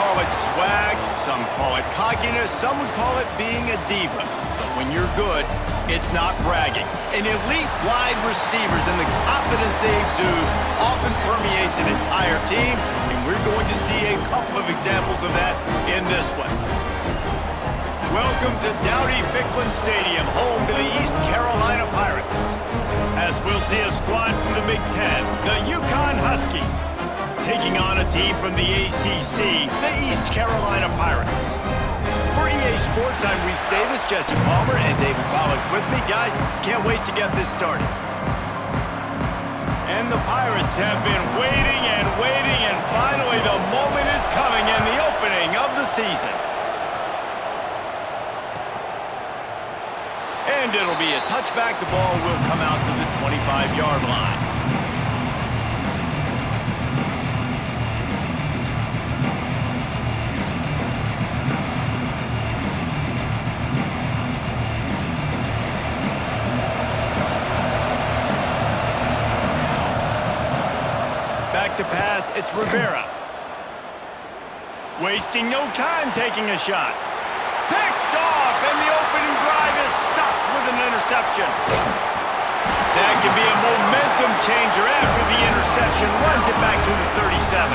call it swag, some call it cockiness, some would call it being a diva. But when you're good, it's not bragging. And elite wide receivers and the confidence they exude often permeates an entire team, and we're going to see a couple of examples of that in this one. Welcome to Dowdy-Ficklin Stadium, home to the East Carolina Pirates. As we'll see a squad from the Big Ten, the Uconn Huskies, taking on a team from the ACC, the East Carolina Pirates. For EA Sports, I'm Reese Davis, Jesse Palmer, and David Pollack with me. Guys, can't wait to get this started. And the Pirates have been waiting, and finally the moment is coming in the opening of the season. And it'll be a touchback. The ball will come out to the 25-yard line. Back to pass, it's Rivera. Wasting no time taking a shot. Picked off, and the opening drive is stopped with an interception. That can be a momentum changer after the interception. Runs it back to the 37.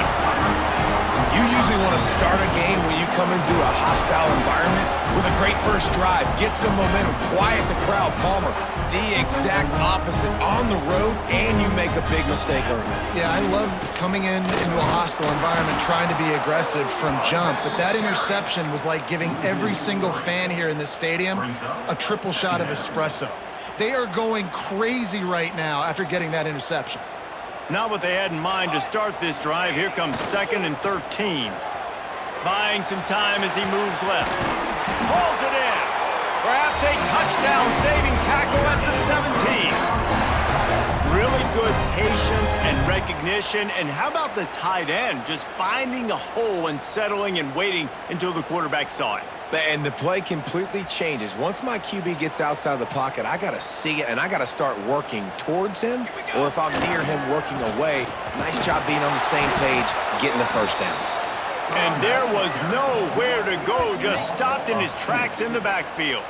You usually want to start a game when you come into a hostile environment with a great first drive. Get some momentum, quiet the crowd. Palmer, the exact opposite. On the road, and you make a big mistake early. Yeah, I love coming into a hostile environment, trying to be aggressive from jump, but that interception was like giving every single fan here in this stadium a triple shot of espresso. They are going crazy right now after getting that interception. Not what they had in mind to start this drive. Here comes 2nd and 13. Buying some time as he moves left. Pulls it in. Perhaps a touchdown-saving tackle at the 17. Really good patience and recognition. And how about the tight end? Just finding a hole and settling and waiting until the quarterback saw it. And the play completely changes. Once my QB gets outside of the pocket, I got to see it, and I got to start working towards him, or if I'm near him, working away. Nice job being on the same page, getting the first down. And there was nowhere to go, just stopped in his tracks in the backfield.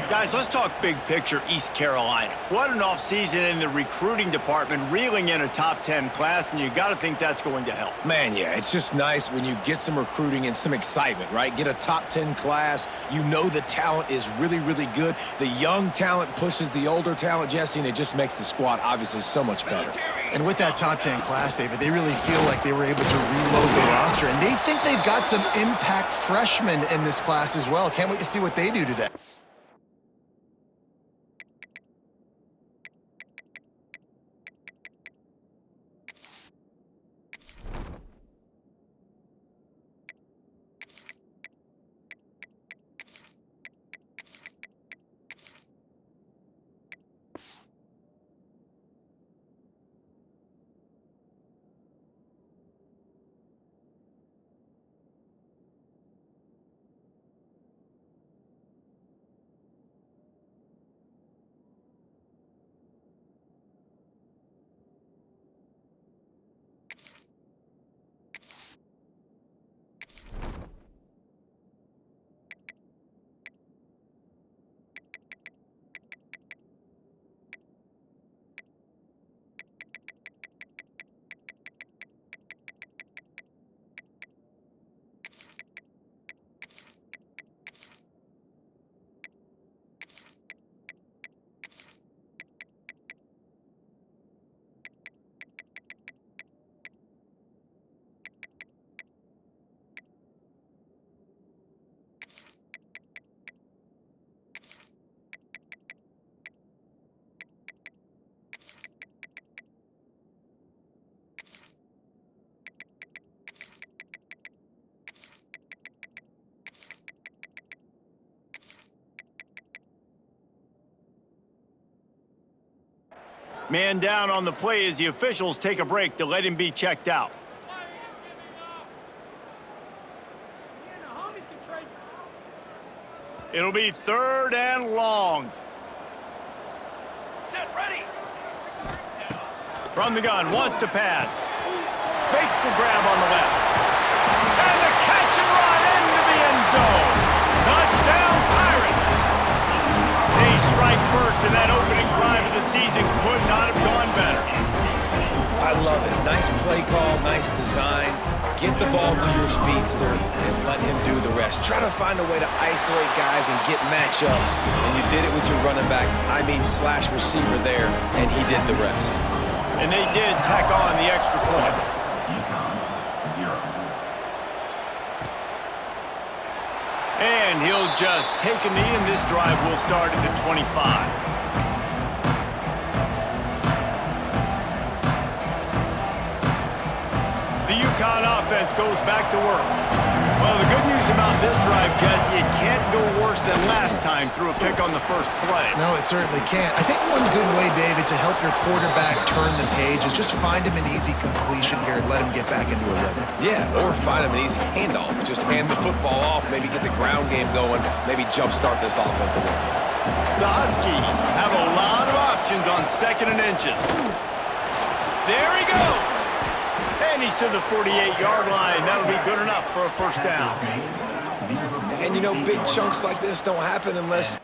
Guys, let's talk big picture East Carolina. What an offseason in the recruiting department, reeling in a top 10 class, and you got to think that's going to help. Man, yeah, it's just nice when you get some recruiting and some excitement, right? Get a top 10 class. You know the talent is really, really good. The young talent pushes the older talent, Jesse, and it just makes the squad obviously so much better. And with that top 10 class, David, they really feel like they were able to reload the roster, and they think they've got some impact freshmen in this class as well. Can't wait to see what they do today. Man down on the play as the officials take a break to let him be checked out. It'll be 3rd and long. Set, ready. From the gun, wants to pass. Makes the grab on the left. And the zone. Touchdown, Pirates! They strike first, and that opening drive of the season could not have gone better. I love it. Nice play call, nice design. Get the ball to your speedster and let him do the rest. Try to find a way to isolate guys and get matchups, and you did it with your running back, slash receiver there, and he did the rest. And they did tack on the extra point. And he'll just take a knee, and this drive will start at the 25. The Uconn offense goes back to work. Well, the good news about this drive, Jesse, it can't go worse than last time through a pick on the first play. No, it certainly can't. I think one good way, David, to help your quarterback turn the page is just find him an easy completion here and let him get back into a rhythm. Yeah, or find him an easy handoff. Just hand the football off, maybe get the ground game going, maybe jumpstart this offense a little bit. The Huskies have a lot of options on 2nd and inches. There he goes. And he's to the 48-yard line. That'll be good enough for a first down. And you know, big chunks like this don't happen unless...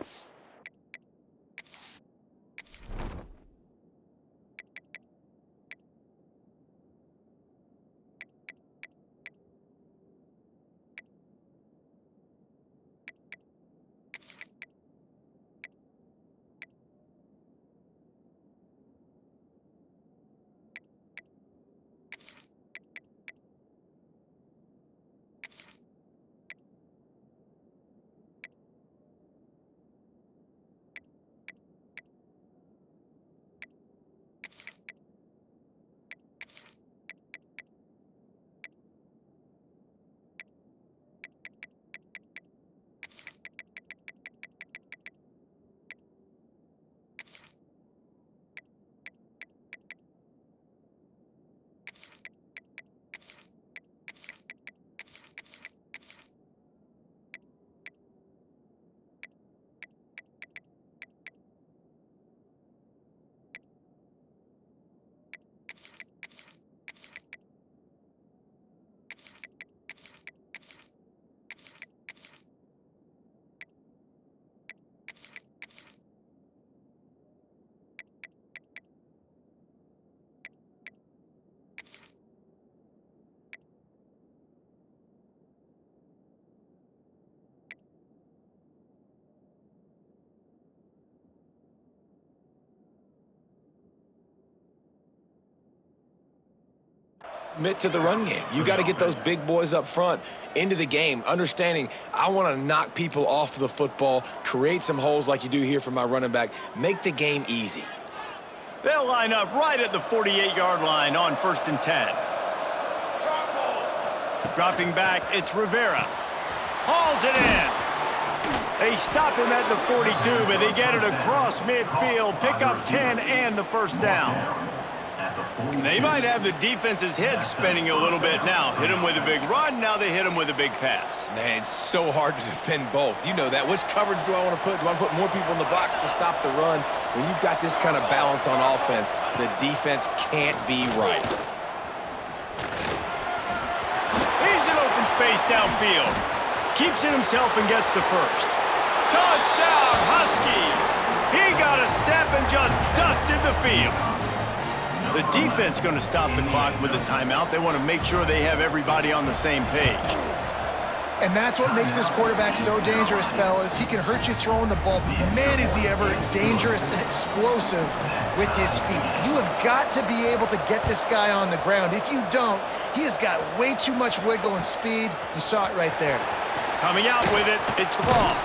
Commit to the run game. You got to get those big boys up front into the game, understanding I want to knock people off the football, create some holes like you do here for my running back, make the game easy. They'll line up right at the 48-yard line on 1st and 10. Dropping back, it's Rivera. Hauls it in. They stop him at the 42, but they get it across midfield, pick up 10 and the first down. They might have the defense's head spinning a little bit now. Hit him with a big run, now they hit him with a big pass. Man, it's so hard to defend both. You know that. Which coverage do I want to put? Do I want to put more people in the box to stop the run? When you've got this kind of balance on offense, the defense can't be right. He's in open space downfield. Keeps it himself and gets the first. Touchdown, Huskies! He got a step and just dusted the field. The defense going to stop the clock with a timeout. They want to make sure they have everybody on the same page. And that's what makes this quarterback so dangerous, fellas. He can hurt you throwing the ball, but man, is he ever dangerous and explosive with his feet. You have got to be able to get this guy on the ground. If you don't, he has got way too much wiggle and speed. You saw it right there. Coming out with it, it's Long.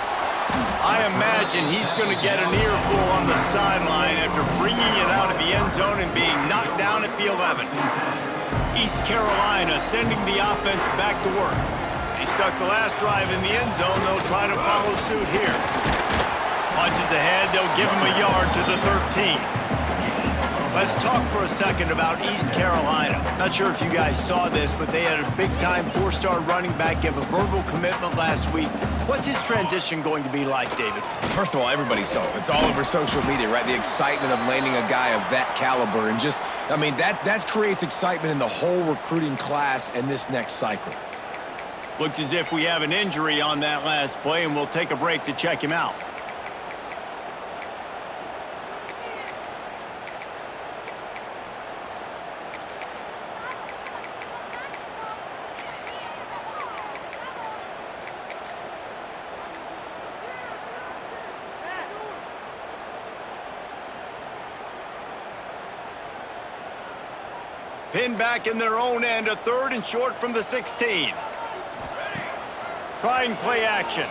I imagine he's going to get an earful on the sideline after bringing it out of the end zone and being knocked down at the 11. East Carolina sending the offense back to work. They stuck the last drive in the end zone. They'll try to follow suit here. Punches ahead. They'll give him a yard to the 13. Let's talk for a second about East Carolina. Not sure if you guys saw this, but they had a big-time four-star running back give a verbal commitment last week. What's his transition going to be like, David? First of all, everybody saw it. It's all over social media, right? The excitement of landing a guy of that caliber. And just, I mean, that creates excitement in the whole recruiting class and this next cycle. Looks as if we have an injury on that last play, and we'll take a break to check him out. Pinned back in their own end, a 3rd and short from the 16. Trying play action.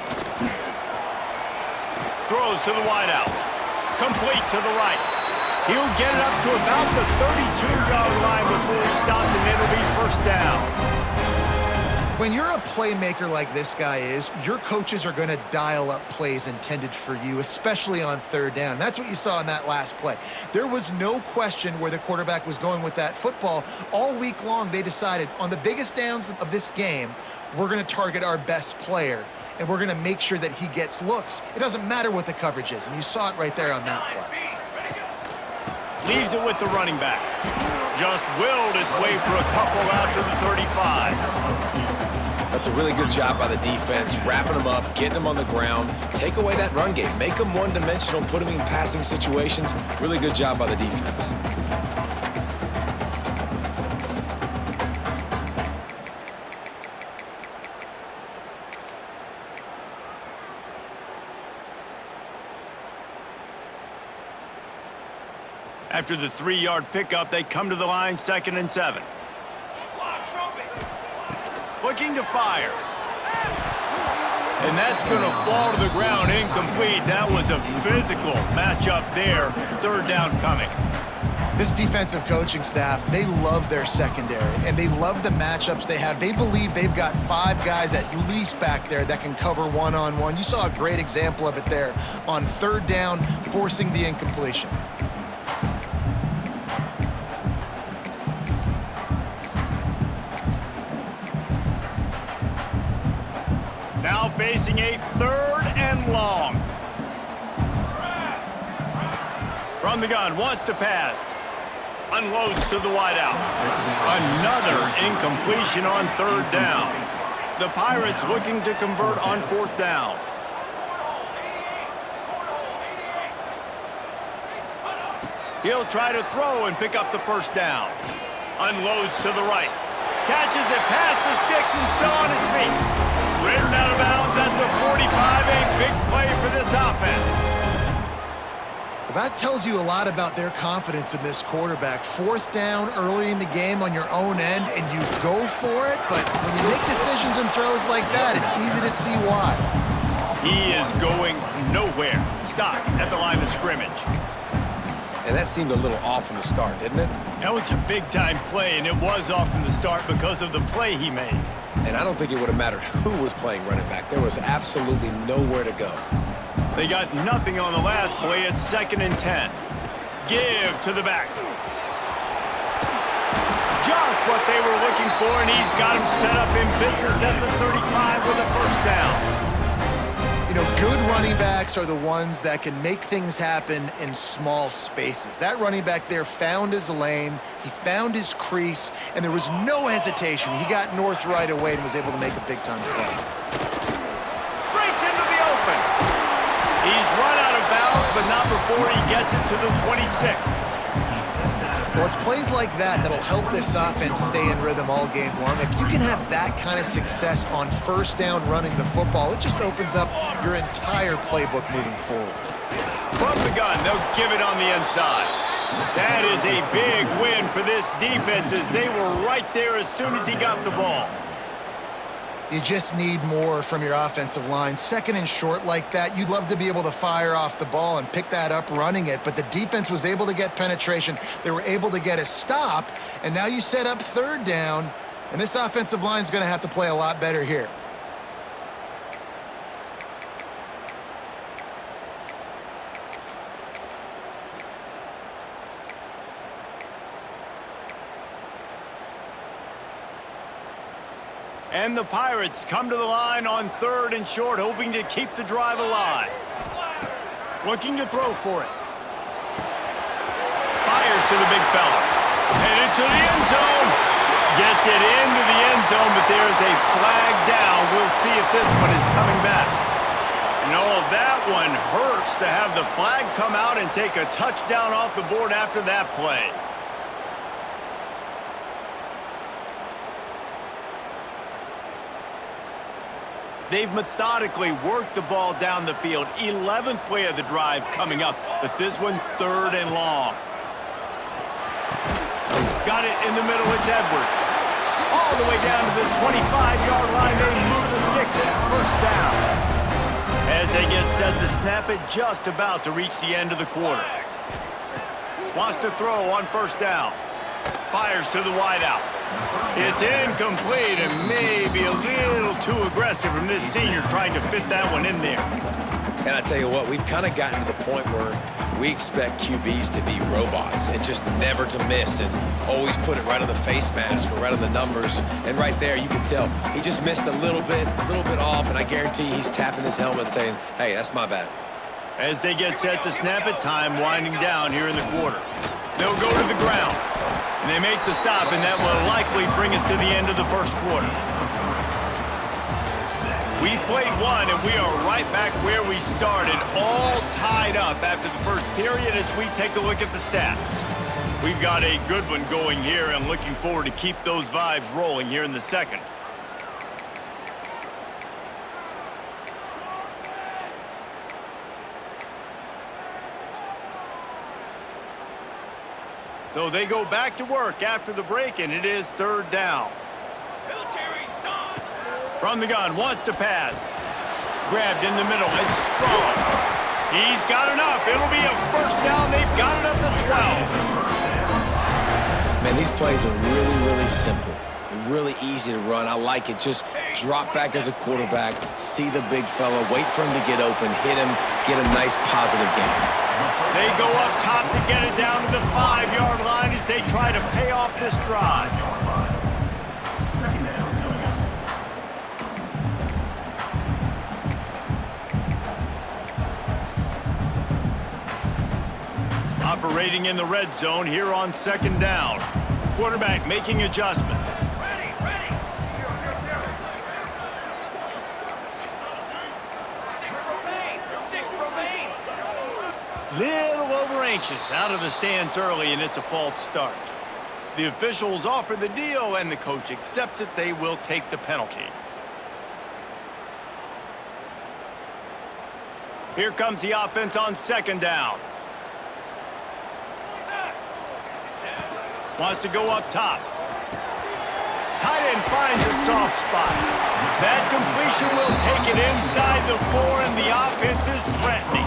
Throws to the wideout. Complete to the right. He'll get it up to about the 32-yard line before he stopped, and it'll be first down. When you're a playmaker like this guy is, your coaches are going to dial up plays intended for you, especially on 3rd down. That's what you saw in that last play. There was no question where the quarterback was going with that football. All week long, they decided on the biggest downs of this game, we're going to target our best player, and we're going to make sure that he gets looks. It doesn't matter what the coverage is, and you saw it right there on that play. Leaves it with the running back. Just willed his way for a couple out to the 35. That's a really good job by the defense, wrapping them up, getting them on the ground. Take away that run game. Make them one-dimensional, put them in passing situations. Really good job by the defense. After the 3-yard pickup, they come to the line 2nd and 7. Looking to fire. And that's going to fall to the ground incomplete. That was a physical matchup there. 3rd down coming. This defensive coaching staff, they love their secondary, and they love the matchups they have. They believe they've got 5 guys at least back there that can cover one-on-one. You saw a great example of it there on 3rd down, forcing the incompletion. Now facing a 3rd and long. From the gun, wants to pass. Unloads to the wideout. Another incompletion on 3rd down. The Pirates looking to convert on 4th down. He'll try to throw and pick up the 1st down. Unloads to the right. Catches it past the sticks and still on his feet. Ridden out of bounds at the 45, a big play for this offense. Well, that tells you a lot about their confidence in this quarterback. 4th down early in the game on your own end, and you go for it, but when you make decisions and throws like that, it's easy to see why. He is going nowhere. Stop at the line of scrimmage. And that seemed a little off from the start, didn't it? That was a big-time play, and it was off from the start because of the play he made. And I don't think it would have mattered who was playing running back. There was absolutely nowhere to go. They got nothing on the last play. It's 2nd and 10. Give to the back. Just what they were looking for, and he's got him set up in business at the 35 with a 1st down. You know, good running backs are the ones that can make things happen in small spaces. That running back there found his lane, he found his crease, and there was no hesitation. He got north right away and was able to make a big-time play. Breaks into the open. He's run out of bounds, but not before he gets it to the 26. Well, it's plays like that that'll help this offense stay in rhythm all game long. If you can have that kind of success on 1st down running the football, it just opens up your entire playbook moving forward. From the gun, they'll give it on the inside. That is a big win for this defense as they were right there as soon as he got the ball. You just need more from your offensive line. 2nd and short like that, you'd love to be able to fire off the ball and pick that up running it, but the defense was able to get penetration. They were able to get a stop, and now you set up 3rd down, and this offensive line is going to have to play a lot better here. And the Pirates come to the line on 3rd and short, hoping to keep the drive alive. Looking to throw for it. Fires to the big fella. Headed to the end zone. Gets it into the end zone, but there's a flag down. We'll see if this one is coming back. No, that one hurts to have the flag come out and take a touchdown off the board after that play. They've methodically worked the ball down the field. 11th play of the drive coming up, but this one 3rd and long. Got it in the middle, it's Edwards. All the way down to the 25-yard line, they move the sticks, it's 1st down. As they get set to snap it, just about to reach the end of the quarter. Wants to throw on 1st down. Fires to the wideout. It's incomplete and maybe a little too aggressive from this senior trying to fit that one in there. And I tell you what, we've kind of gotten to the point where we expect QBs to be robots and just never to miss and always put it right on the face mask or right on the numbers. And right there, you can tell he just missed a little bit off, and I guarantee he's tapping his helmet saying, hey, that's my bad. As they get set to snap it, time winding down here in the quarter. They'll go to the ground, and they make the stop, and that will likely bring us to the end of the 1st quarter. We've played one, and we are right back where we started, all tied up after the 1st period as we take a look at the stats. We've got a good one going here, and looking forward to keep those vibes rolling here in the 2nd. So they go back to work after the break, and it is 3rd down. From the gun, wants to pass. Grabbed in the middle, it's Strong. He's got enough. It'll be a 1st down. They've got it up to 12. Man, these plays are really, really simple. Really easy to run. I like it. Just drop back as a quarterback, see the big fella, wait for him to get open, hit him, get a nice positive gain. They go up top to get it down to the 5-yard line as they try to pay off this drive. Operating in the red zone here on 2nd down. Quarterback making adjustments. Ready. Six remain. Little over anxious out of the stands early, and it's a false start. The officials offer the deal, and the coach accepts it. They will take the penalty. Here comes the offense on 2nd down. Wants to go up top. Tight end finds a soft spot. That completion will take it inside the 4, and the offense is threatening.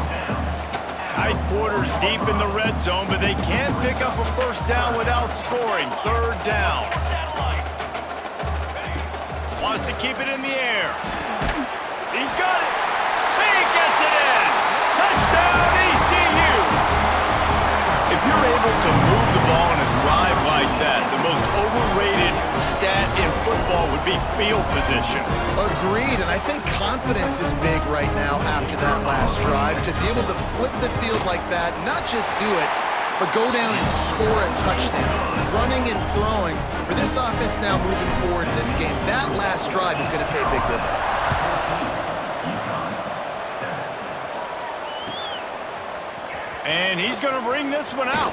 Tight quarters deep in the red zone, but they can't pick up a 1st down without scoring. 3rd down. Wants to keep it in the air. He's got it. He gets it in. Touchdown, ECU. If you're able to move the ball in a drive like that, the most overrated stat in football would be field position. Agreed, and I think confidence is big right now after that last drive. To be able to flip the field like that, not just do it, but go down and score a touchdown. Running and throwing, for this offense now moving forward in this game, that last drive is going to pay big dividends. And he's going to bring this one out.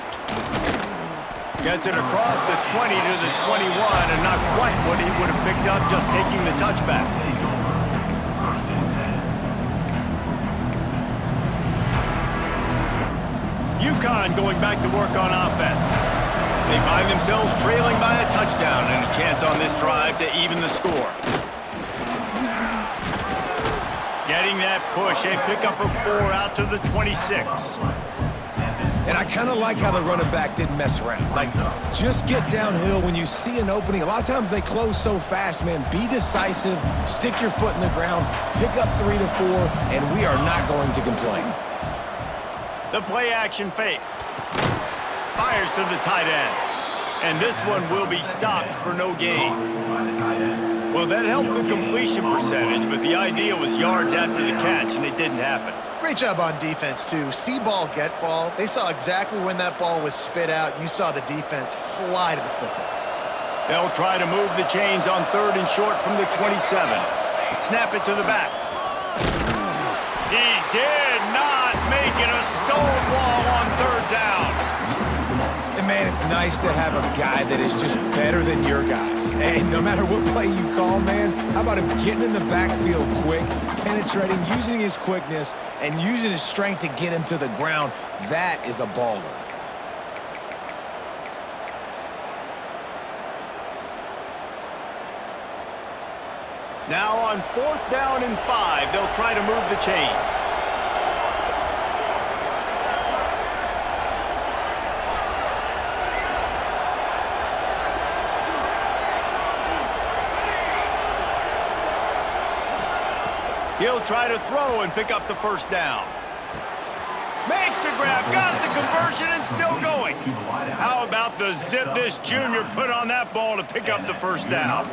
Gets it across the 20 to the 21, and not quite what he would have picked up just taking the touchback. Uconn going back to work on offense. They find themselves trailing by a touchdown and a chance on this drive to even the score. Getting that push, a pickup of 4 out to the 26. And I kind of like how the running back didn't mess around. Like, just get downhill when you see an opening. A lot of times they close so fast, man. Be decisive, stick your foot in the ground, pick up 3 to 4, and we are not going to complain. The play-action fake. Fires to the tight end. And this one will be stopped for no gain. Well, that helped the completion percentage, but the idea was yards after the catch, and it didn't happen. Great job on defense, too. See ball, get ball. They saw exactly when that ball was spit out. You saw the defense fly to the football. They'll try to move the chains on 3rd and short from the 27. Snap it to the back. He did not make it a stonewall on 3rd down. And man, it's nice to have a guy that is just better than your guys. And no matter what play you call, man, how about him getting in the backfield quick, penetrating, using his quickness, and using his strength to get him to the ground? That is a baller. Now on 4th down and 5, they'll try to move the chains. He'll try to throw and pick up the 1st down. Makes the grab, got the conversion, and still going. How about the zip this junior put on that ball to pick up the 1st down?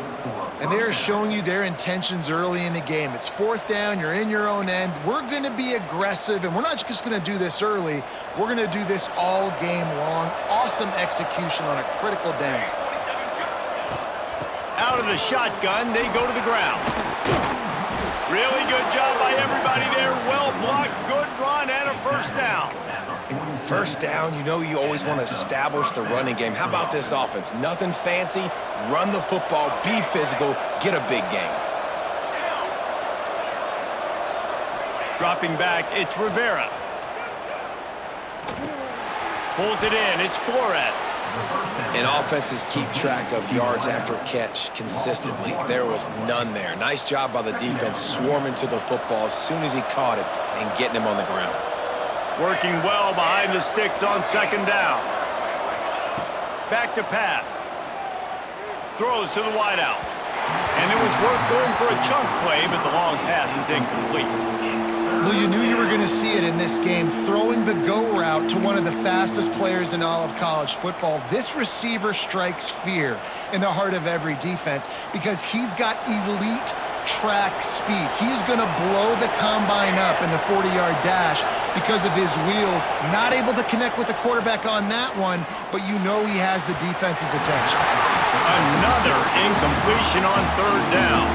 And they're showing you their intentions early in the game. It's 4th down, you're in your own end. We're going to be aggressive, and we're not just going to do this early. We're going to do this all game long. Awesome execution on a critical down. Out of the shotgun, they go to the ground. Really good job by everybody there. Well blocked, good run, and a 1st down. 1st down, you know you always want to establish the running game. How about this offense? Nothing fancy. Run the football, be physical, get a big gain. Dropping back, it's Rivera. Pulls it in, it's Flores. And offenses keep track of yards after catch consistently. There was none there. Nice job by the defense swarming to the football as soon as he caught it and getting him on the ground. Working well behind the sticks on 2nd down. Back to pass. Throws to the wideout. And it was worth going for a chunk play, but the long pass is incomplete. Well, you knew you were going to see it in this game, throwing the go route to one of the fastest players in all of college football. This receiver strikes fear in the heart of every defense because he's got elite track speed. He's going to blow the combine up in the 40-yard dash because of his wheels. Not able to connect with the quarterback on that one, but you know he has the defense's attention. Another incompletion on 3rd down.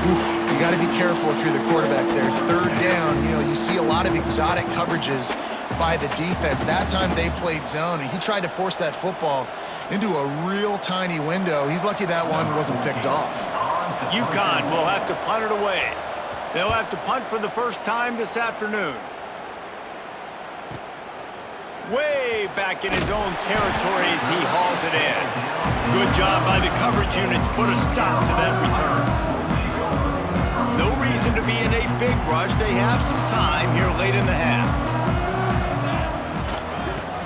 Oof, you got to be careful if you're the quarterback there. 3rd down, you know, you see a lot of exotic coverages by the defense. That time they played zone, and he tried to force that football into a real tiny window. He's lucky that one wasn't picked off. Uconn will have to punt it away. They'll have to punt for the 1st time this afternoon. Way back in his own territory as he hauls it in. Good job by the coverage unit to put a stop to that return. No reason to be in a big rush. They have some time here late in the half.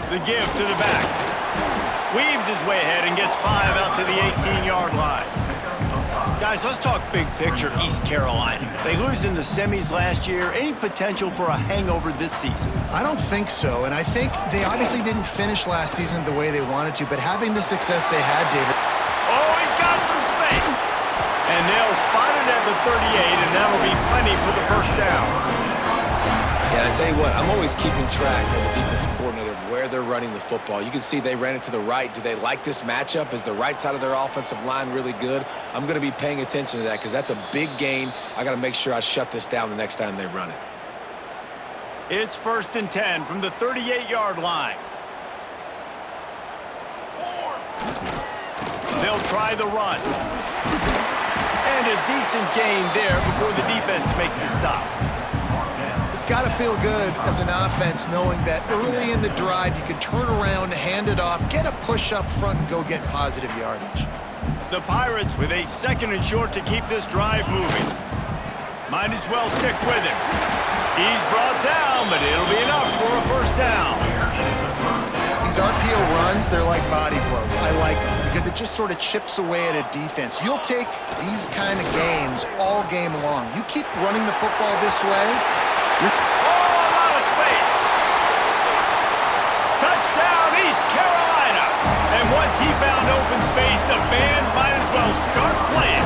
The give to the back. Weaves his way ahead and gets 5 out to the 18-yard line. Guys, let's talk big picture East Carolina. They lose in the semis last year. Any potential for a hangover this season? I don't think so, and I think they obviously didn't finish last season the way they wanted to, but having the success they had, David. Oh, he's got some space. And they'll spot it at the 38, and that'll be plenty for the 1st down. Yeah, I tell you what, I'm always keeping track as a defensive coordinator of where they're running the football. You can see they ran it to the right. Do they like this matchup? Is the right side of their offensive line really good? I'm going to be paying attention to that because that's a big gain. I got to make sure I shut this down the next time they run it. It's 1st and 10 from the 38-yard line. They'll try the run. And a decent gain there before the defense makes the stop. It's got to feel good as an offense knowing that early in the drive you can turn around, hand it off, get a push up front, and go get positive yardage. The Pirates with a 2nd and short to keep this drive moving. Might as well stick with him. He's brought down, but it'll be enough for a 1st down. These RPO runs, they're like body blows. I like them because it just sort of chips away at a defense. You'll take these kind of games all game long. You keep running the football this way. Oh, a lot of space. Touchdown, East Carolina. And once he found open space, the band might as well start playing.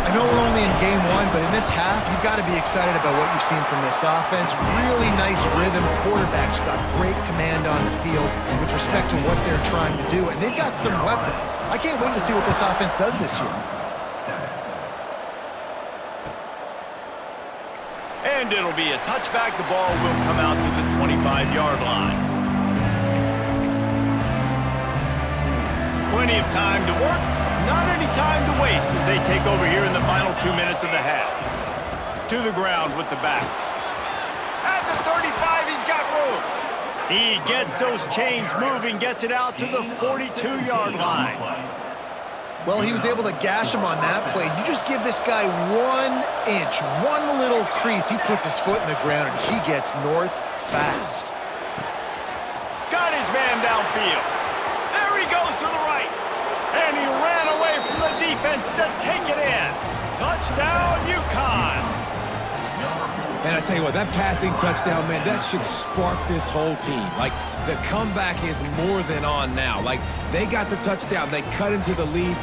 I I know we're only in game one, but in this half, you've got to be excited about what you've seen from this offense. Really nice rhythm. Quarterback's got great command on the field with respect to what they're trying to do, and they've got some weapons. I can't wait to see what this offense does this year. And it'll be a touchback. The ball will come out to the 25-yard line. Plenty of time to work, not any time to waste as they take over here in the final 2 minutes of the half. To the ground with the back. At the 35, he's got room. He gets those chains moving, gets it out to the 42-yard line. Well, he was able to gash him on that play. You just give this guy 1 inch, one little crease. He puts his foot in the ground, and he gets north fast. Got his man downfield. There he goes to the right. And he ran away from the defense to take it in. Touchdown, Uconn. And I tell you what, that passing touchdown, man, that should spark this whole team. Like, the comeback is more than on now. Like, they got the touchdown. They cut into the lead.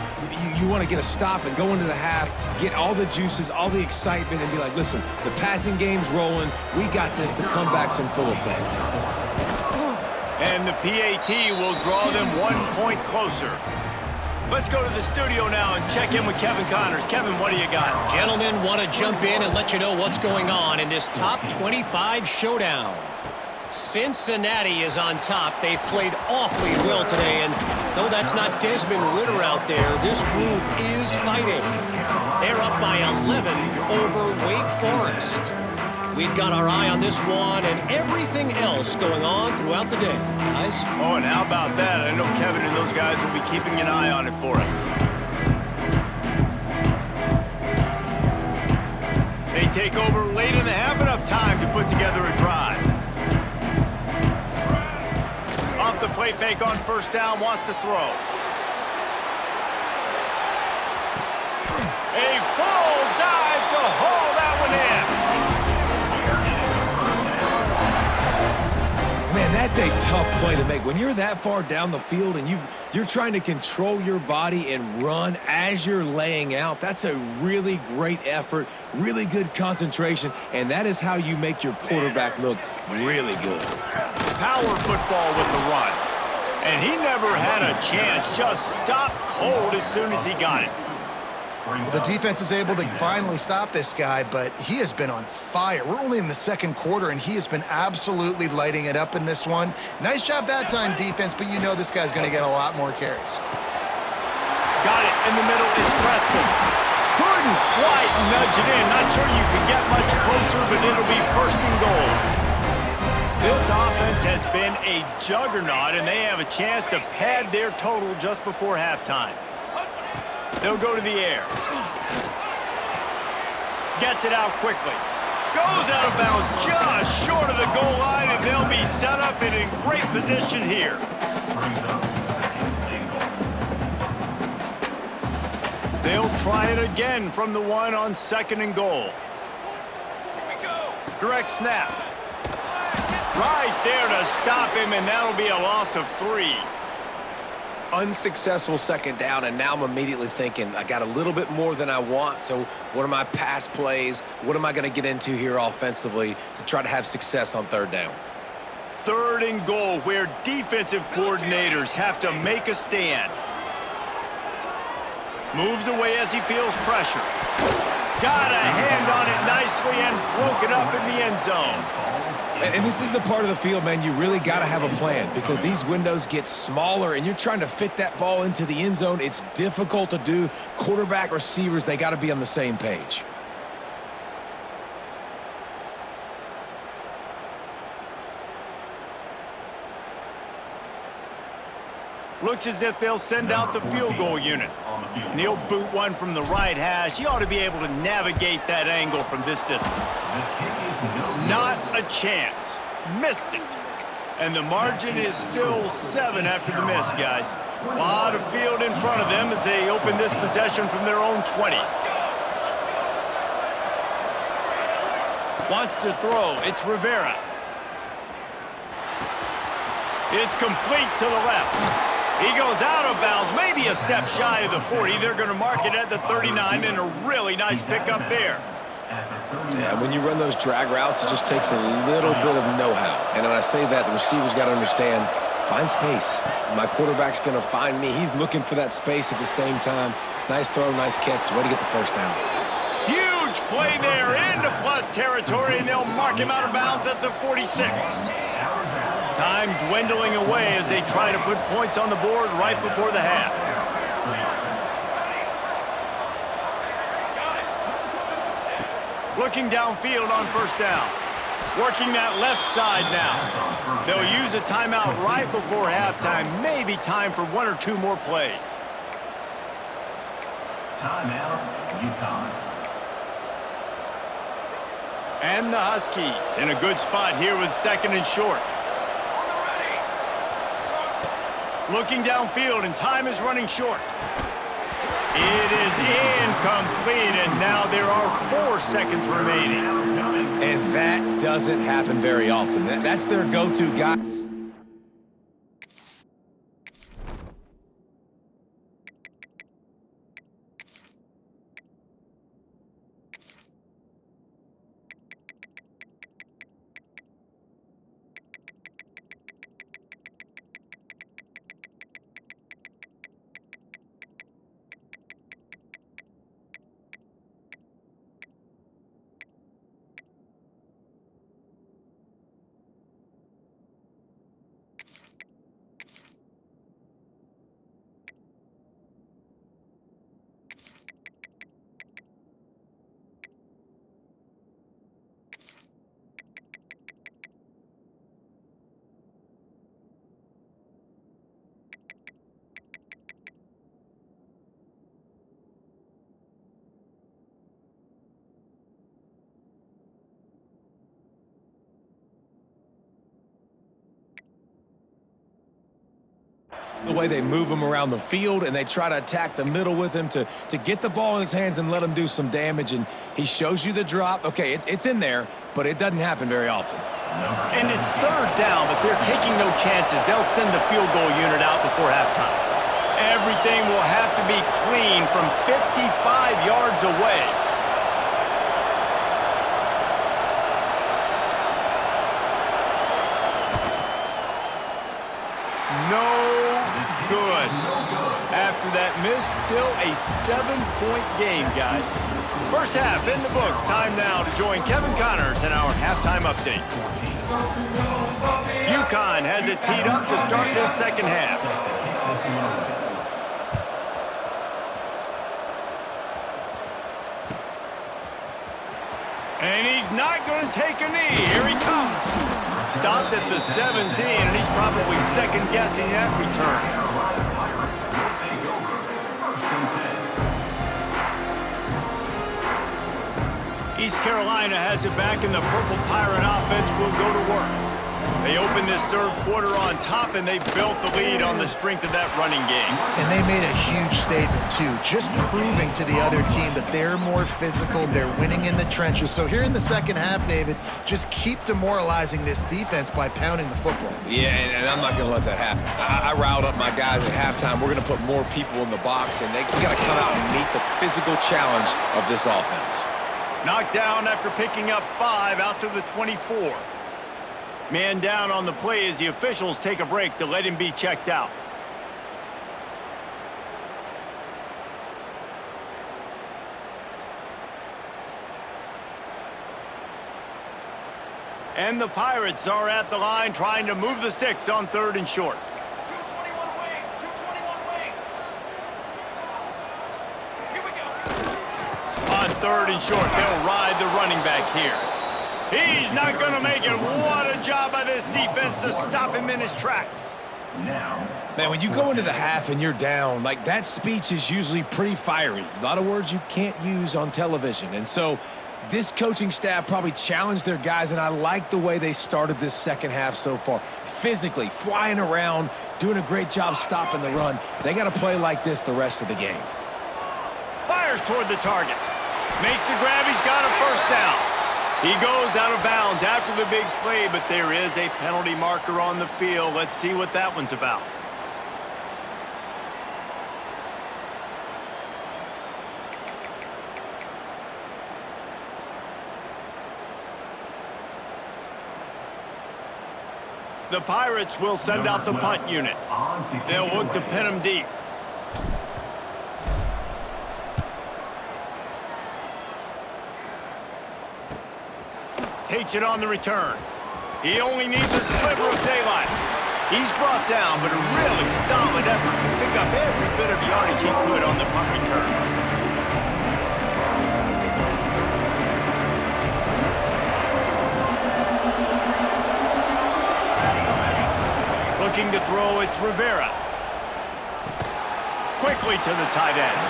You want to get a stop and go into the half, get all the juices, all the excitement, and be like, listen, the passing game's rolling. We got this. The comeback's in full effect. And the PAT will draw them 1 point closer. Let's go to the studio now and check in with Kevin Connors. Kevin, what do you got? Gentlemen, want to jump in and let you know what's going on in this top 25 showdown. Cincinnati is on top. They've played awfully well today, and though that's not Desmond Ritter out there, this group is fighting. They're up by 11 over Wake Forest. We've got our eye on this one and everything else going on throughout the day, guys. Oh, and how about that? I know Kevin and those guys will be keeping an eye on it for us. They take over late in the half, enough time to put together a drive. Off the play fake on first down, wants to throw. A full dive to haul that one in. Man, that's a tough play to make. When you're that far down the field and you're trying to control your body and run as you're laying out, that's a really great effort, really good concentration, and that is how you make your quarterback look really good. Power football with the run. And he never had a chance, just stopped cold as soon as he got it. Well, the defense is able to finally stop this guy, but he has been on fire. We're only in the second quarter, and he has been absolutely lighting it up in this one. Nice job that time, defense, but you know this guy's going to get a lot more carries. Got it in the middle, it's Preston. Couldn't quite nudge it in. Not sure you could get much closer, but it'll be first and goal. This offense has been a juggernaut, and they have a chance to pad their total just before halftime. They'll go to the air. Gets it out quickly. Goes out of bounds just short of the goal line, and they'll be set up and in great position here. They'll try it again from the one on second and goal. Direct snap. Right there to stop him, and that'll be a loss of 3. Unsuccessful second down, and now I'm immediately thinking, I got a little bit more than I want, so what are my pass plays? What am I going to get into here offensively to try to have success on third down? Third and goal, where defensive coordinators have to make a stand. Moves away as he feels pressure. Got a hand on it nicely and broke it up in the end zone. And this is the part of the field, man, you really got to have a plan because these windows get smaller and you're trying to fit that ball into the end zone. It's difficult to do. Quarterback, receivers, they got to be on the same page. Looks as if they'll send out the field goal unit. And he'll boot one from the right hash. He ought to be able to navigate that angle from this distance. Not a chance. Missed it. And the margin is still 7 after the miss, guys. A lot of field in front of them as they open this possession from their own 20. Wants to throw. It's Rivera. It's complete to the left. He goes out of bounds, maybe a step shy of the 40. They're going to mark it at the 39, and a really nice pickup there. Yeah, when you run those drag routes, it just takes a little bit of know-how. And when I say that, the receiver's got to understand, find space. My quarterback's going to find me. He's looking for that space at the same time. Nice throw, nice catch. Way to get the first down. Huge play there into plus territory, and they'll mark him out of bounds at the 46. Time dwindling away as they try to put points on the board right before the half. Looking downfield on first down. Working that left side now. They'll use a timeout right before halftime. Maybe time for one or two more plays. Timeout, Uconn. And the Huskies in a good spot here with second and short. Looking downfield, and time is running short. It is incomplete, and now there are 4 seconds remaining. And that doesn't happen very often. That's their go-to guy. The way they move him around the field, and they try to attack the middle with him to get the ball in his hands and let him do some damage. And he shows you the drop. Okay, it's in there, but it doesn't happen very often. And it's third down, but they're taking no chances. They'll send the field goal unit out before halftime. Everything will have to be clean from 55 yards away. No good. After that miss, still a 7-point game, guys. First half in the books. Time now to join Kevin Connors in our halftime update. Uconn has it teed up to start this second half. And he's not going to take a knee. Here he comes. Stopped at the 17, and he's probably second-guessing that return. East Carolina has it back, and the Purple Pirate offense will go to work. They opened this third quarter on top, and they built the lead on the strength of that running game. And they made a huge statement, too, just proving to the other team that they're more physical, they're winning in the trenches. So here in the second half, David, just keep demoralizing this defense by pounding the football. Yeah, and I'm not going to let that happen. I riled up my guys at halftime. We're going to put more people in the box, and we got to come out and meet the physical challenge of this offense. Knocked down after picking up 5 out to the 24. Man down on the play as the officials take a break to let him be checked out. And the Pirates are at the line trying to move the sticks on third and short. 221 wing. 221 wing. Here we go. On third and short, they'll ride the running back here. He's not going to make it. What a job by this defense to stop him in his tracks. Man, when you go into the half and you're down, like, that speech is usually pretty fiery. A lot of words you can't use on television. And so this coaching staff probably challenged their guys, and I like the way they started this second half so far. Physically, flying around, doing a great job stopping the run. They got to play like this the rest of the game. Fires toward the target. Makes the grab. He's got a first down. He goes out of bounds after the big play, but there is a penalty marker on the field. Let's see what that one's about. The Pirates will send out the punt unit. They'll look to pin him deep. Takes it on the return. He only needs a sliver of daylight. He's brought down, but a really solid effort to pick up every bit of yardage he could on the punt return. Looking to throw, it's Rivera. Quickly to the tight end.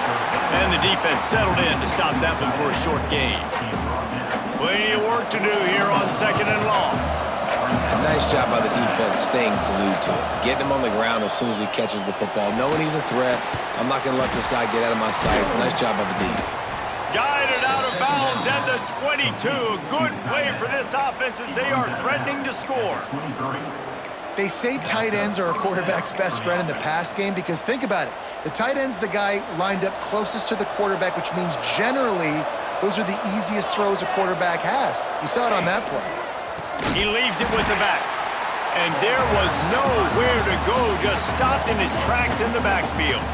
And the defense settled in to stop that one for a short gain. Plenty of work to do here on 2nd and long. Nice job by the defense staying glued to it. Getting him on the ground as soon as he catches the football. Knowing he's a threat, I'm not going to let this guy get out of my sights. Nice job by the D. Guided out of bounds at the 22. A good play for this offense as they are threatening to score. They say tight ends are a quarterback's best friend in the pass game because think about it. The tight end's the guy lined up closest to the quarterback, which means generally those are the easiest throws a quarterback has. You saw it on that play. He leaves it with the back. And there was nowhere to go, just stopped in his tracks in the backfield.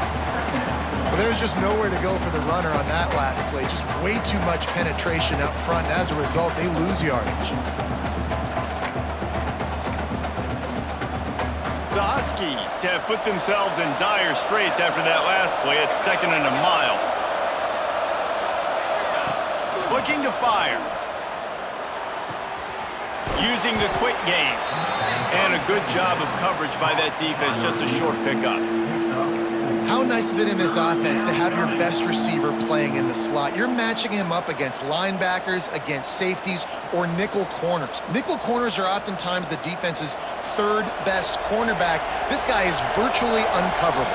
Well, there's just nowhere to go for the runner on that last play. Just way too much penetration up front, and as a result, they lose yardage. The Huskies have put themselves in dire straits after that last play at 2nd and a mile. Looking to fire. Using the quick game. And a good job of coverage by that defense, just a short pickup. How nice is it in this offense to have your best receiver playing in the slot? You're matching him up against linebackers, against safeties, or nickel corners. Nickel corners are oftentimes the defense's third best cornerback. This guy is virtually uncoverable.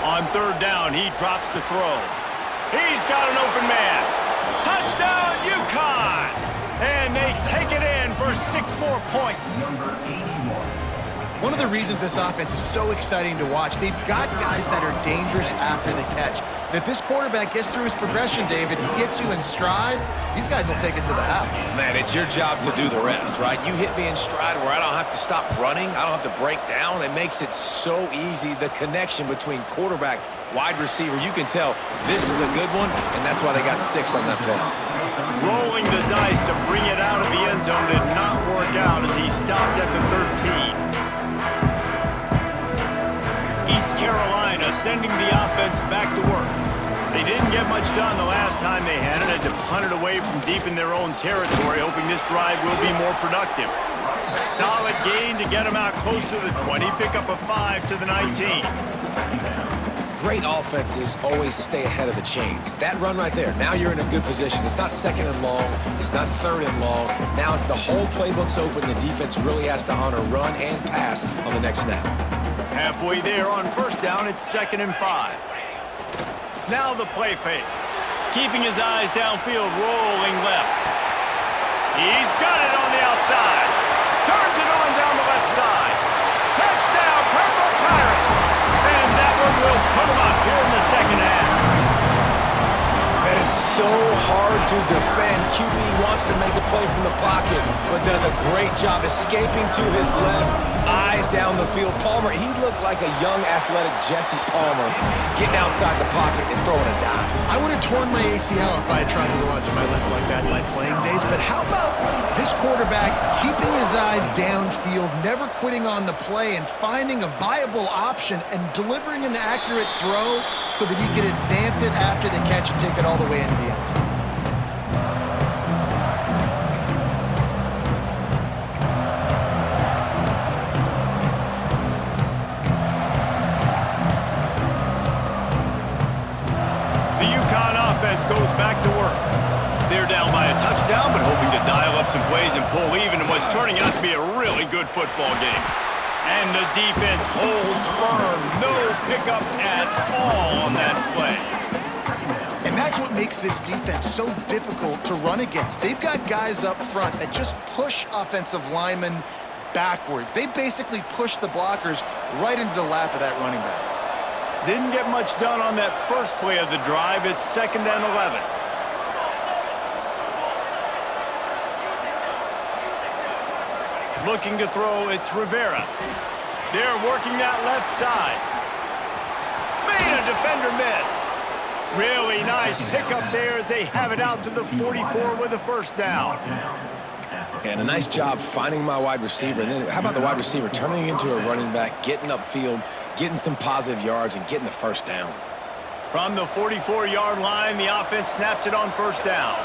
On 3rd down, he drops to throw. He's got an open man. Touchdown, Uconn! And they take it in for 6 more points. One of the reasons this offense is so exciting to watch, they've got guys that are dangerous after the catch. And if this quarterback gets through his progression, David, he gets you in stride, these guys will take it to the house. Man, it's your job to do the rest, right? You hit me in stride where I don't have to stop running. I don't have to break down. It makes it so easy. The connection between quarterback, wide receiver, you can tell this is a good one, and that's why they got 6 on that play. Rolling the dice to bring it out of the end zone did not work out as he stopped at the 13. East Carolina sending the offense back to work. They didn't get much done the last time they had it. Had to punt it away from deep in their own territory, hoping this drive will be more productive. Solid gain to get them out close to the 20. Pick up a 5 to the 19. Great offenses always stay ahead of the chains. That run right there, now you're in a good position. It's not 2nd and long. It's not 3rd and long. Now it's the whole playbook's open. The defense really has to honor run and pass on the next snap. Halfway there on 1st down, it's 2nd and 5. Now the play fake. Keeping his eyes downfield, rolling left. He's got it on the outside. Turns it on down the left side. Touchdown, Purple Pirates! And that one will put him up here in the 2nd half. That is so hard to defend. QB wants to make a play from the pocket, but does a great job escaping to his left. Eyes down the field. Palmer, he looked like a young, athletic Jesse Palmer, getting outside the pocket and throwing a dime. I would have torn my ACL if I had tried to roll out to my left like that in my playing days, but how about this quarterback keeping his eyes downfield, never quitting on the play, and finding a viable option and delivering an accurate throw so that he can advance it after the catch and take it all the way into the end zone. Goes back to work. They're down by a touchdown, but hoping to dial up some plays and pull even in what's turning out to be a really good football game. And the defense holds firm. No pickup at all on that play. And that's what makes this defense so difficult to run against. They've got guys up front that just push offensive linemen backwards. They basically push the blockers right into the lap of that running back. Didn't get much done on that first play of the drive. It's 2nd and 11. Looking to throw, it's Rivera. They're working that left side. Made a defender miss. Really nice pickup there as they have it out to the 44 with a first down. And a nice job finding my wide receiver. And then how about the wide receiver turning into a running back, getting upfield, getting some positive yards, and getting the first down. From the 44-yard line, the offense snaps it on first down.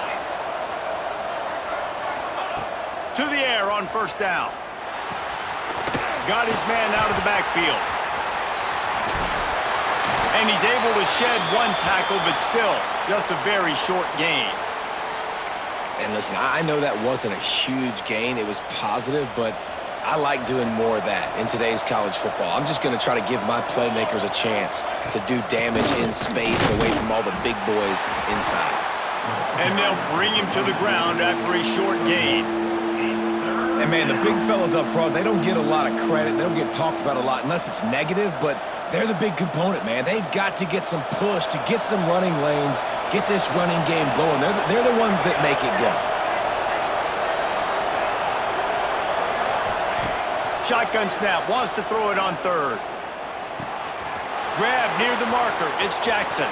To the air on first down. Got his man out of the backfield. And he's able to shed one tackle, but still just a very short gain. And listen, I know that wasn't a huge gain. It was positive, but I like doing more of that in today's college football. I'm just going to try to give my playmakers a chance to do damage in space away from all the big boys inside. And they'll bring him to the ground after a short gain. And, man, the big fellas up front, they don't get a lot of credit. They don't get talked about a lot unless it's negative, but they're the big component, man. They've got to get some push, to get some running lanes, get this running game going. They're the ones that make it go. Shotgun snap, wants to throw it on third. Grab near the marker, it's Jackson.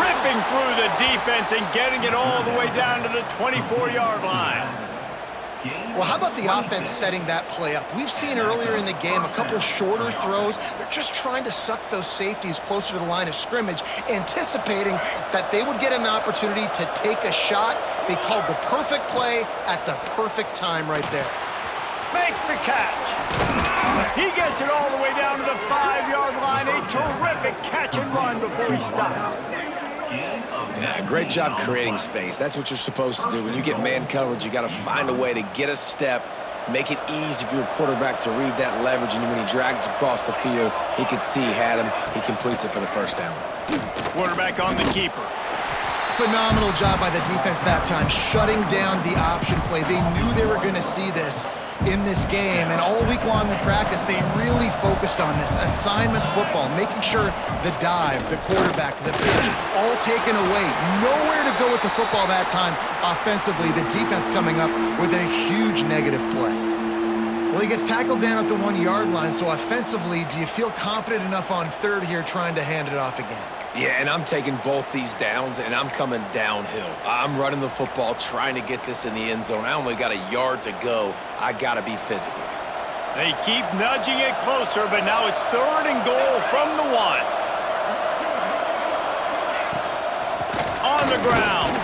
Ripping through the defense and getting it all the way down to the 24-yard line. Well, how about the offense setting that play up? We've seen earlier in the game a couple shorter throws. They're just trying to suck those safeties closer to the line of scrimmage, anticipating that they would get an opportunity to take a shot. They called the perfect play at the perfect time right there. Makes the catch. He gets it all the way down to the 5-yard line. A terrific catch and run before he stopped. Yeah, great job creating space. That's what you're supposed to do. When you get man coverage, you got to find a way to get a step, make it easy for your quarterback to read that leverage, and when he drags across the field, he can see he had him. He completes it for the first down. Quarterback on the keeper. Phenomenal job by the defense that time, shutting down the option play. They knew they were going to see this in this game, and all week long in practice, they really focused on this assignment football, making sure the dive, the quarterback, the pitch, all taken away. Nowhere to go with the football that time offensively. The defense coming up with a huge negative play. Well, he gets tackled down at the 1-yard line, so offensively, do you feel confident enough on third here trying to hand it off again? Yeah, and I'm taking both these downs, and I'm coming downhill. I'm running the football, trying to get this in the end zone. I only got a yard to go. I got to be physical. They keep nudging it closer, but now it's 3rd and goal from the 1. On the ground.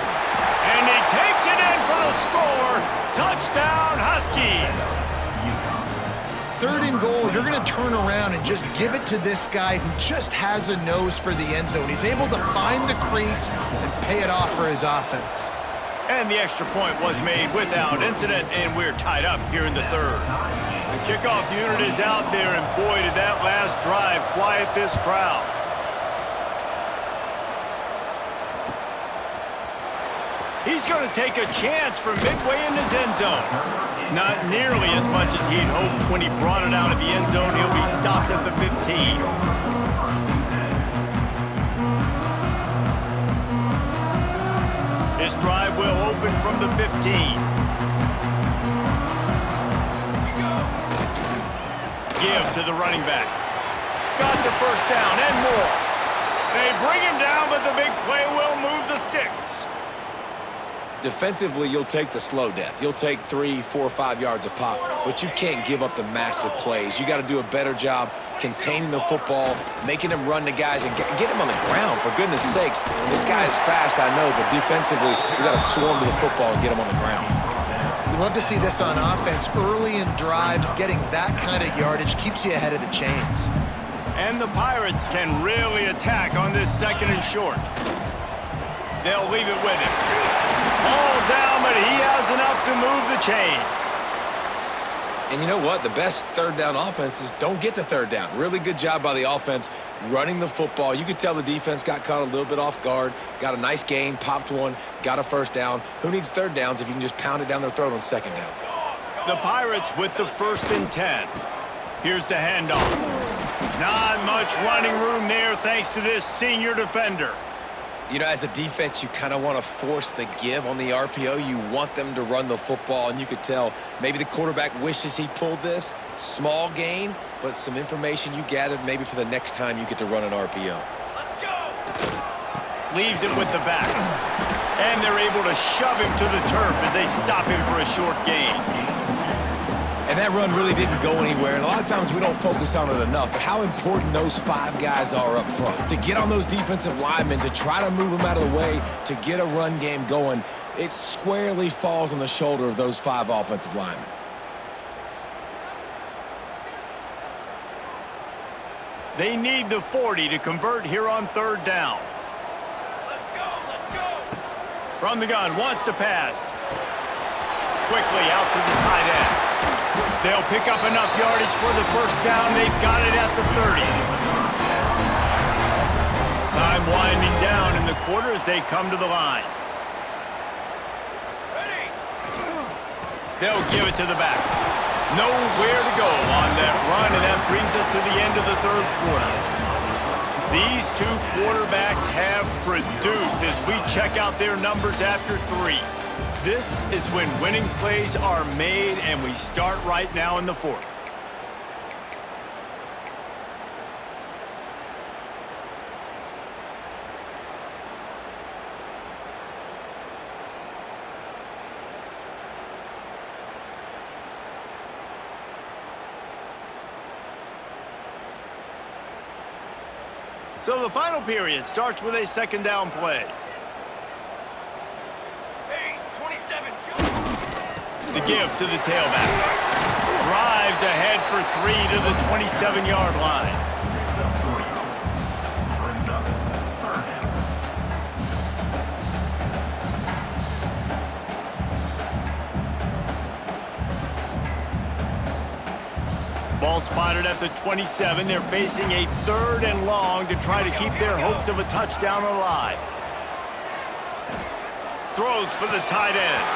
And he takes it in for the score. Touchdown, Huskies. 3rd and goal, you're going to turn around and just give it to this guy who just has a nose for the end zone. He's able to find the crease and pay it off for his offense. And the extra point was made without incident, and we're tied up here in the 3rd. The kickoff unit is out there, and boy, did that last drive quiet this crowd. He's going to take a chance from midway in his end zone. Not nearly as much as he'd hoped when he brought it out of the end zone. He'll be stopped at the 15. His drive will open from the 15. Give to the running back. Got the first down and more. They bring him down, but the big play will move the sticks. Defensively, you'll take the slow death. You'll take 3, 4, 5 yards a pop, but you can't give up the massive plays. You got to do a better job containing the football, making him run the guys, and get him on the ground, for goodness sakes. This guy is fast, I know, but defensively, you got to swarm to the football and get him on the ground. We love to see this on offense. Early in drives, getting that kind of yardage keeps you ahead of the chains. And the Pirates can really attack on this 2nd and short. They'll leave it with him. All down, but he has enough to move the chains. And you know what? The best 3rd down offenses don't get to 3rd down. Really good job by the offense running the football. You could tell the defense got caught a little bit off guard, got a nice gain, popped one, got a first down. Who needs 3rd downs if you can just pound it down their throat on 2nd down? The Pirates with the 1st and 10. Here's the handoff. Not much running room there thanks to this senior defender. You know, as a defense, you kind of want to force the give on the RPO. You want them to run the football, and you could tell maybe the quarterback wishes he pulled this. Small gain, but some information you gathered maybe for the next time you get to run an RPO. Let's go. Leaves it with the back. And they're able to shove him to the turf as they stop him for a short gain. And that run really didn't go anywhere, and a lot of times we don't focus on it enough, but how important those 5 guys are up front. To get on those defensive linemen, to try to move them out of the way, to get a run game going, it squarely falls on the shoulder of those 5 offensive linemen. They need the 40 to convert here on 3rd down. Let's go. Let's go. From the gun, wants to pass. Quickly out to the tight end. They'll pick up enough yardage for the 1st down. They've got it at the 30. Time winding down in the quarter as they come to the line. Ready. They'll give it to the back. Nowhere to go on that run, and that brings us to the end of the 3rd quarter. These 2 quarterbacks have produced as we check out their numbers after 3. This is when winning plays are made, and we start right now in the 4th. So the final period starts with a 2nd down play. Pace 27. The give to the tailback. Drives ahead for 3 to the 27-yard line. Ball spotted at the 27. They're facing a 3rd and long to try to keep their hopes of a touchdown alive. Throws for the tight end.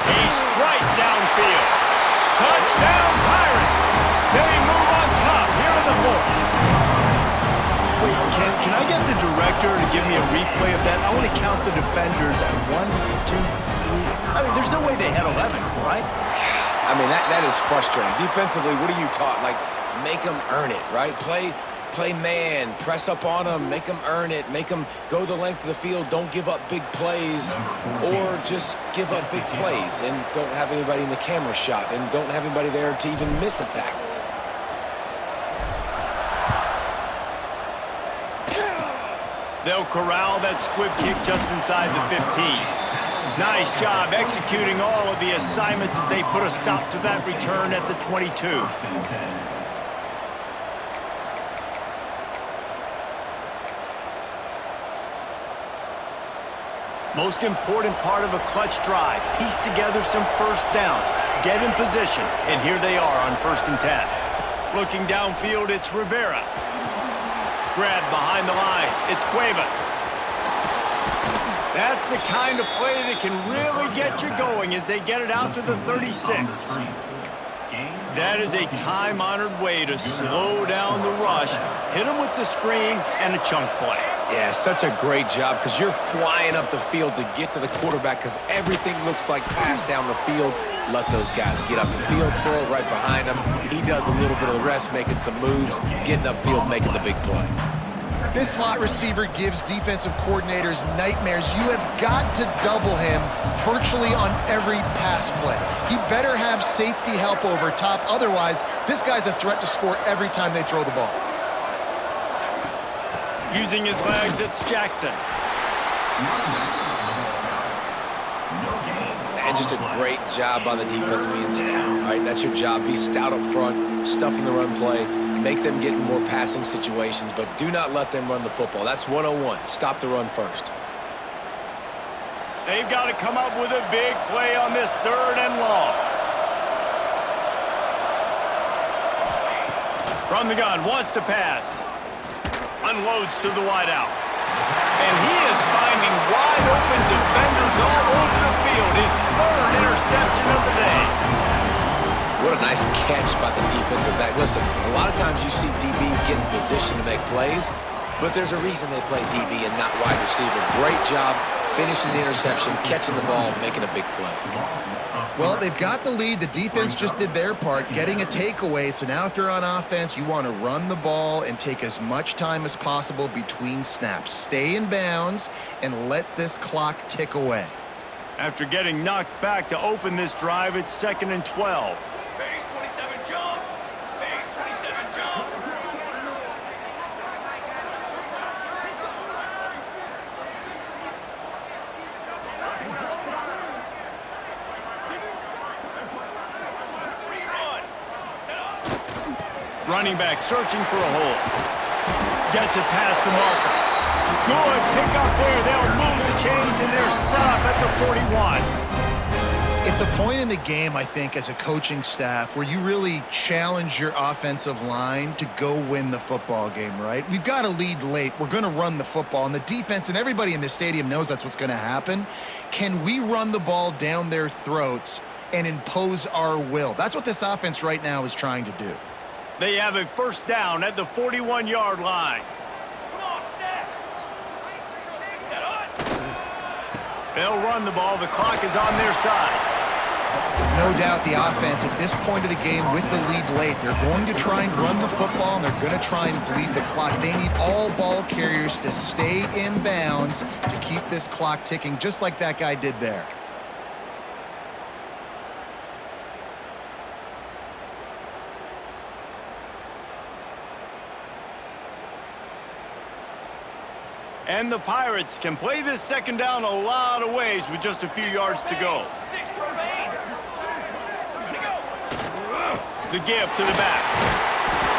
A strike downfield. Touchdown Pirates! They move on top here in the 4th. Wait, can I get the director to give me a replay of that? I want to count the defenders at 1, 2, 3. I mean, there's no way they had 11, right? I mean, that is frustrating. Defensively, what are you taught? Like, make them earn it, right? Play man, press up on them, make them earn it, make them go the length of the field, don't give up big plays, or just give up big plays and don't have anybody in the camera shot and don't have anybody there to even miss a tackle. They'll corral that squib kick just inside the 15. Nice job executing all of the assignments as they put a stop to that return at the 22. Most important part of a clutch drive, piece together some 1st downs, get in position, and here they are on 1st and 10. Looking downfield, it's Rivera. Grab behind the line, it's Cuevas. That's the kind of play that can really get you going as they get it out to the 36. That is a time-honored way to slow down the rush, hit them with the screen, and a chunk play. Yeah, such a great job because you're flying up the field to get to the quarterback because everything looks like pass down the field. Let those guys get up the field, throw it right behind him. He does a little bit of the rest, making some moves, getting upfield, making the big play. This slot receiver gives defensive coordinators nightmares. You have got to double him virtually on every pass play. He better have safety help over top. Otherwise, this guy's a threat to score every time they throw the ball. Using his legs, it's Jackson. And just a great job on the defense being stout, right? That's your job. Be stout up front, stuff in the run play, make them get in more passing situations, but do not let them run the football. That's 101. Stop the run first. They've got to come up with a big play on this 3rd and long. From the gun, wants to pass. Unloads to the wideout. And he is finding wide open defenders all over the field. His 3rd interception of the day. What a nice catch by the defensive back. Listen, a lot of times you see DBs get in position to make plays, but there's a reason they play DB and not wide receiver. Great job finishing the interception, catching the ball, making a big play. Well, they've got the lead. The defense just did their part, getting a takeaway. So now if you're on offense, you want to run the ball and take as much time as possible between snaps. Stay in bounds and let this clock tick away. After getting knocked back to open this drive, it's 2nd and 12. Base 27 jump. Base 27 jump. Rerun. Set up. Running back searching for a hole. Gets it past the marker. Good pick up there. They'll move the chains, and they're set up at the 41. It's a point in the game, I think, as a coaching staff where you really challenge your offensive line to go win the football game, right? We've got a lead late. We're going to run the football, and the defense and everybody in the stadium knows that's what's going to happen. Can we run the ball down their throats and impose our will? That's what this offense right now is trying to do. They have a first down at the 41-yard line. Come on, set. Set on. They'll run the ball. The clock is on their side. No doubt the offense at this point of the game with the lead late, they're going to try and run the football, and they're going to try and bleed the clock. They need all ball carriers to stay in bounds to keep this clock ticking, just like that guy did there. And the Pirates can play this second down a lot of ways with just a few yards to go. 6 remain. Ready to go. The give to the back.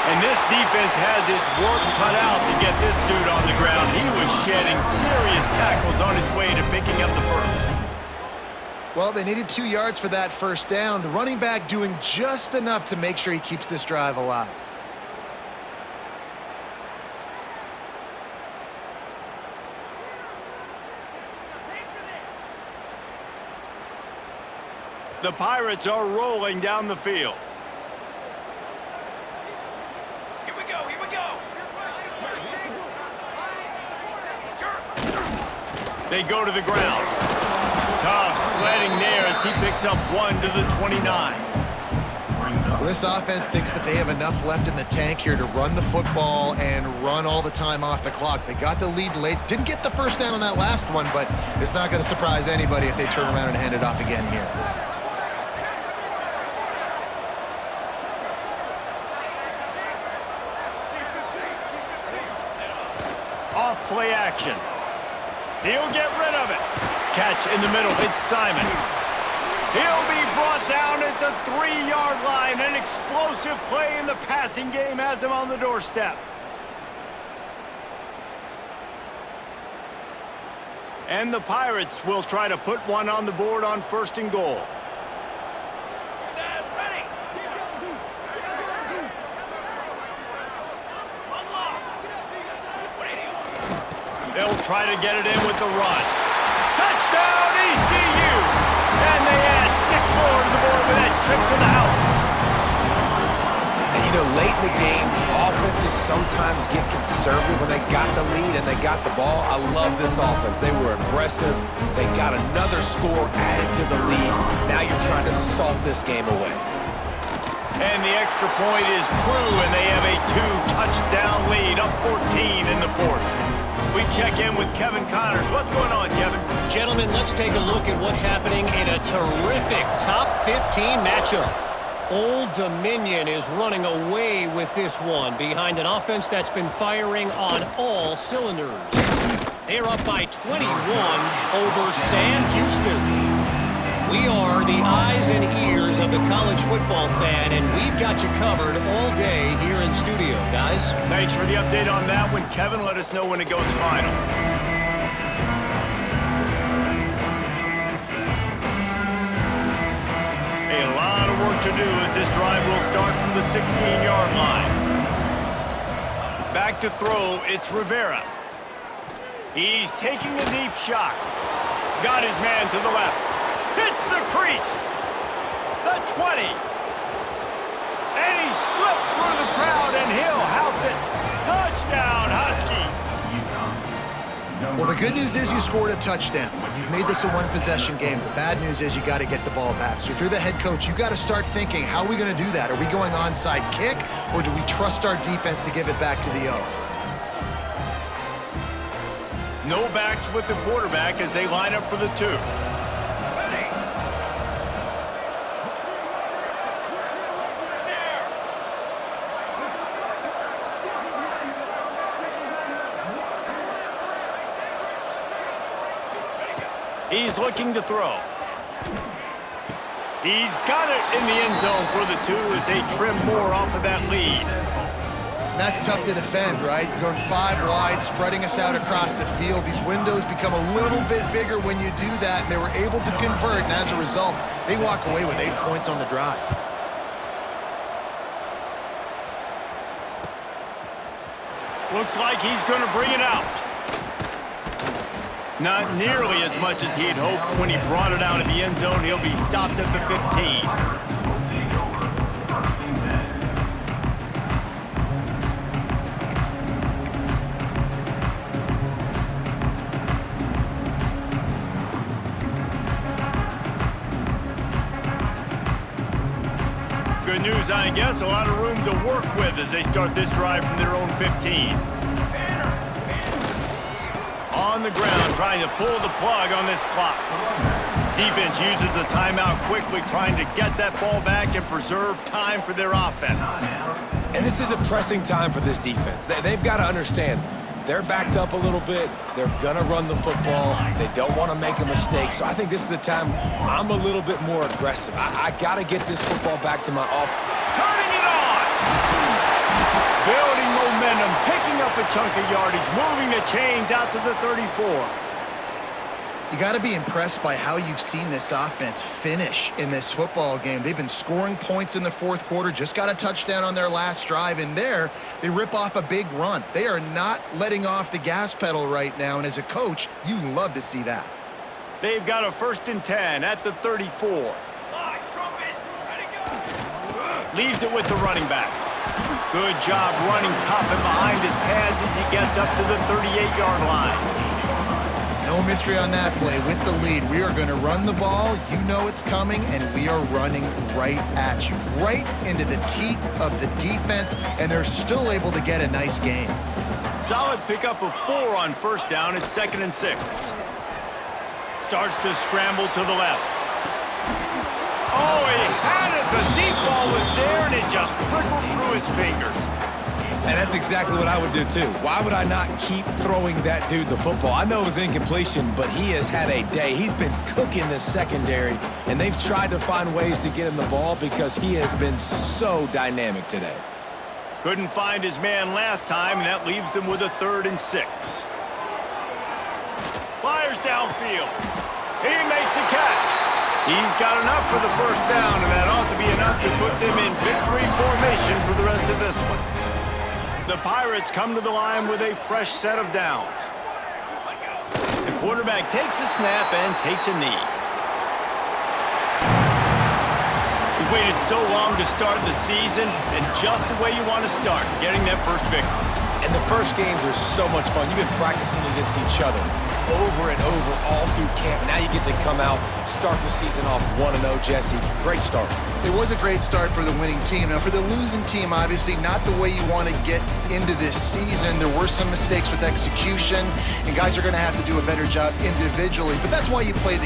And this defense has its work cut out to get this dude on the ground. He was shedding serious tackles on his way to picking up the first. Well, they needed 2 yards for that first down. The running back doing just enough to make sure he keeps this drive alive. The Pirates are rolling down the field. Here we go. Here we go. They go to the ground. Tough sledding there as he picks up 1 to the 29. Well, this offense thinks that they have enough left in the tank here to run the football and run all the time off the clock. They got the lead late. Didn't get the first down on that last one, but it's not going to surprise anybody if they turn around and hand it off again here. Off play action. He'll get rid of it. Catch in the middle. It's Simon. He'll be brought down at the 3-yard line. An explosive play in the passing game has him on the doorstep. And the Pirates will try to put one on the board on 1st and goal. Set. Ready. Unlock. 180. They'll try to get it in with the run. Touchdown, ECU! And they add 6 more to the board with that trip to the house. And you know, late in the games, offenses sometimes get conservative when they got the lead and they got the ball. I love this offense. They were aggressive. They got another score added to the lead. Now you're trying to salt this game away. And the extra point is true, and they have a 2-touchdown lead, up 14 in the 4th. We check in with Kevin Connors. What's going on, Kevin? Gentlemen, let's take a look at what's happening in a terrific top 15 matchup. Old Dominion is running away with this one behind an offense that's been firing on all cylinders. They're up by 21 over Sam Houston. We are the eyes and ears of the college football fan, and we've got you covered all day here in studio, guys. Thanks for the update on that one, Kevin. Let us know when it goes final. A lot of work to do as this drive will start from the 16-yard line. Back to throw, it's Rivera. He's taking a deep shot. Got his man to the left. Hits the crease. The 20. And he slipped through the crowd, and he'll house it. Touchdown, Husky. Well, the good news is you scored a touchdown. You've made this a one-possession game. The bad news is you got to get the ball back. So if you're the head coach, you got to start thinking, how are we going to do that? Are we going onside kick, or do we trust our defense to give it back to the O? No backs with the quarterback as they line up for the 2. He's looking to throw. He's got it in the end zone for the 2 as they trim more off of that lead. And that's tough to defend, right? You're going 5 wide, spreading us out across the field. These windows become a little bit bigger when you do that, and they were able to convert, and as a result, they walk away with 8 points on the drive. Looks like he's going to bring it out. Not nearly as much as he'd hoped when he brought it out of the end zone. He'll be stopped at the 15. Good news, I guess. A lot of room to work with as they start this drive from their own 15. On the ground, trying to pull the plug on this clock. Defense uses a timeout quickly, trying to get that ball back and preserve time for their offense. And this is a pressing time for this defense. They've got to understand, they're backed up a little bit. They're going to run the football. They don't want to make a mistake. So I think this is the time I'm a little bit more aggressive. I got to get this football back to my offense. Turning it on! Building momentum, picking up a chunk of yardage, moving the chains out to the 34. You got to be impressed by how you've seen this offense finish in this football game. They've been scoring points in the fourth quarter, just got a touchdown on their last drive, and there they rip off a big run. They are not letting off the gas pedal right now, and as a coach, you love to see that. They've got a 1st and 10 at the 34. Leaves it with the running back. Good job running tough and behind his pads as he gets up to the 38-yard line. No mystery on that play. With the lead, we are going to run the ball. You know it's coming, and we are running right at you, right into the teeth of the defense, and they're still able to get a nice gain. Solid pickup of 4 on 1st down. It's 2nd and 6. Starts to scramble to the left. Oh, he had it. The deep ball was there, and it just trickled through his fingers. And that's exactly what I would do, too. Why would I not keep throwing that dude the football? I know it was incompletion, but he has had a day. He's been cooking this secondary, and they've tried to find ways to get him the ball because he has been so dynamic today. Couldn't find his man last time, and that leaves him with a 3rd and 6. Fires downfield. He makes a catch. He's got enough for the 1st down, and that ought to be enough to put them in victory formation for the rest of this one. The Pirates come to the line with a fresh set of downs. The quarterback takes a snap and takes a knee. We waited so long to start the season, and just the way you want to start, getting that first victory. And the first games are so much fun. You've been practicing against each other over and over all through camp. Now you get to come out, start the season off 1-0, Jesse. Great start. It was a great start for the winning team. Now, for the losing team, obviously not the way you want to get into this season. There were some mistakes with execution, and guys are going to have to do a better job individually. But that's why you play the